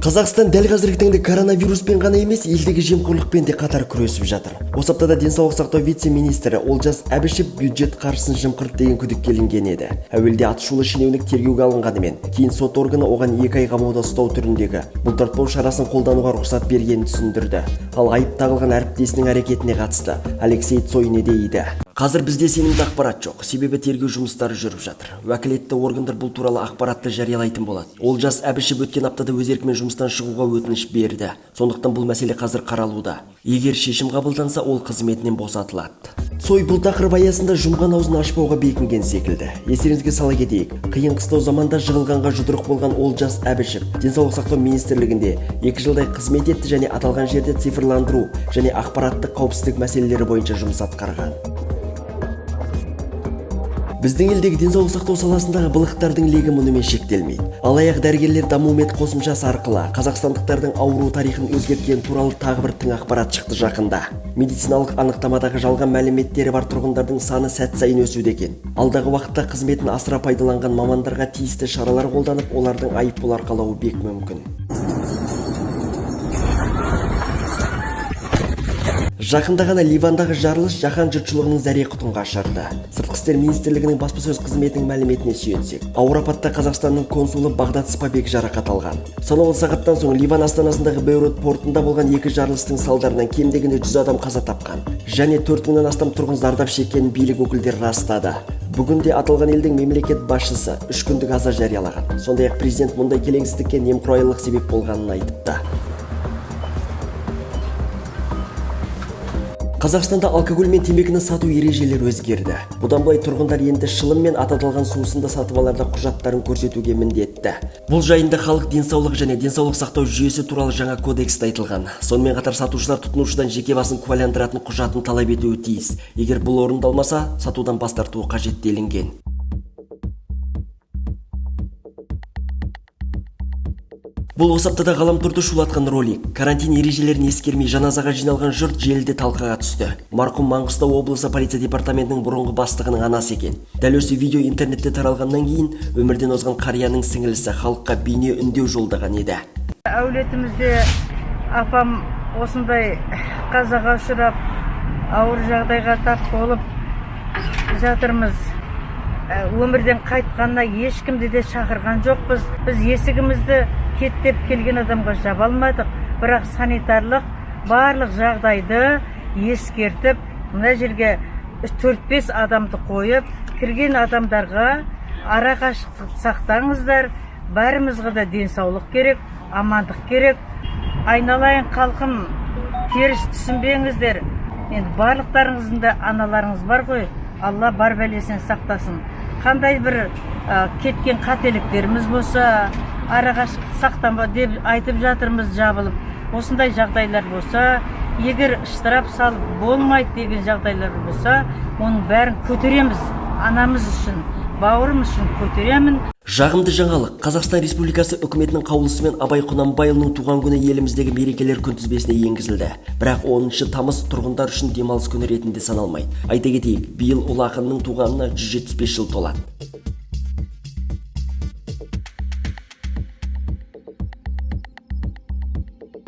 Қазақстан дәл қазіргі таңда коронавируспен ғана емес, елдегі жемқорлықпен де қатар күресіп жатыр. Осы аптада денсаулық сақтау вице-министрі Олжас Әбішев бюджет қаржысын жымқырды деген күдікке ілінген еді. Әуелде атышулы шенеунік тергеуге алынғанымен, кейін сот органы оған 2 ай қамауда ұстау түріндегі бұлтартпау шарасын қолдануға рұқсат бергенін түсіндірді. Ал айып тағылған әріптесінің әрекетіне қатысты Алексей Цой не дейді? Қазір бізде сенімді ақпарат жоқ, себебі тергеу жұмыстары жүріп жатыр. Уәкілетті органдар бұл туралы ақпаратты жариялайтын болады. Олжас Әбішев өткен аптада өз еркімен жұмыстан шығуға өтініш берді. Сондықтан бұл мәселе қазір қаралуда. Егер шешім қабылданса, ол қызметінен босатылады. Цой бұл тақырып аясында жұмған аузын ашпауға бекінген секілді. Естеріңізге сала кетейік, қиын қыстау заманда жығылғанға жұдырық болған Олжас Әбішев денсаулық сақтау министрлігінде 2 жылдай қызмет етті және аталған жерде цифрландыру және ақпараттық қауіпсіздік мәселелері бойынша жұмыс атқарған. Біздің елдегі денсаулық сақтау саласындағы былықтардың легі мұнымен шектелмейді. Алаяқ дәрігерлер даму мед қосымшасы арқылы қазақстандықтардың ауру тарихын өзгерткен туралы тағы бір тың ақпарат шықты жақында. Медициналық анықтамадағы жалған мәліметтері бар тұрғындардың саны сәт сайын өсуде екен. Алдағы уақытта қызметін асыра пайдаланған мамандарға тиісті шаралар қолданып, олардың айыппұл арқалауы бек мүмкін. Жақында ғана Ливандағы жарылыс жаһан жұртшылығының зәре-құтын қашырды. Сыртқы істер министрлігінің баспасөз қызметінің мәліметіне сүйенсек, ауыр апатта Қазақстанның консулы Бағдат Спабек жарақат алған. Санаулы сағаттан соң Ливан астанасындағы Бейрут портында болған 2 жарылыстың салдарынан кем дегенде 100 адам қаза тапқан және 4000-нан астам тұрғын зардап шеккенін билік өкілдері растады. Бүгінде аталған елдің мемлекет басшысы 3 күндік аза жариялаған. Сондай-ақ президент мұндай келеңсіздікке немқұрайлылық себеп болғанын айтыпты. Қазақстанда алкоголь мен темекіні сату ережелері өзгерді. Бұдан былай тұрғындар енді шылым мен ататылған сусынды сатып аларда құжаттарын көрсетуге міндетті. Бұл жайында халық денсаулық және денсаулық сақтау жүйесі туралы жаңа кодексте айтылған. Сонымен қатар сатушылар тұтынушыдан жеке басын куәландыратын құжатын талап етуі тиіс. Егер бұл орындалмаса, сатудан бас тартуы қажет делінген. Бұл осы аптада ғаламторды шулатқан ролик. Карантин ережелерін ескермей жаназаға жиналған жұрт желіде талқыға түсті. Марқұм Маңғыстау облысы полиция департаментінің бұрынғы бастығының анасы екен. Дәл осы видео интернетте таралғаннан кейін өмірден озған қарияның сіңілісі халыққа бейне үндеу жолдаған еді. Әулетімізде апам осындай қазаға ұшырап, ауыр жағдайға тап болып жатырмыз. Өмірден қайтқанына ешкімді де шақырған жоқпыз. Біз есігімізді кеттеп келген адамға жаба алмадық, бірақ санитарлық барлық жағдайды ескертіп, мына жерге 4-5 адамды қойып, кірген адамдарға ара қашықтық сақтаңыздар, бәрімізге де денсаулық керек, амандық керек. Айналайын халқым, теріс түсінбеңіздер. Енді барлықтарыңыздың да аналарыңыз бар ғой, Алла бар бәлесін сақтасын. Қандай бір кеткен қателіктеріміз болса, арақашықтық сақтанба деп айтып жатырмыз жабылып. Осындай жағдайлар болса, егер штраф салып болмайды деген жағдайлар болса, оның бәрін көтереміз. Анамыз үшін, бауырымыз үшін көтеремін. Жағымды жаңалық. Қазақстан Республикасы үкіметінің қаулысымен Абай Құнанбайұлының туған күні еліміздегі мерекелер күнтізбесіне енгізілді. Бірақ 10 тамыз тұрғындар үшін демалыс күні ретінде саналмайды. Айта кетейік, биыл ұлы ақынның туғанына 175 жыл толады.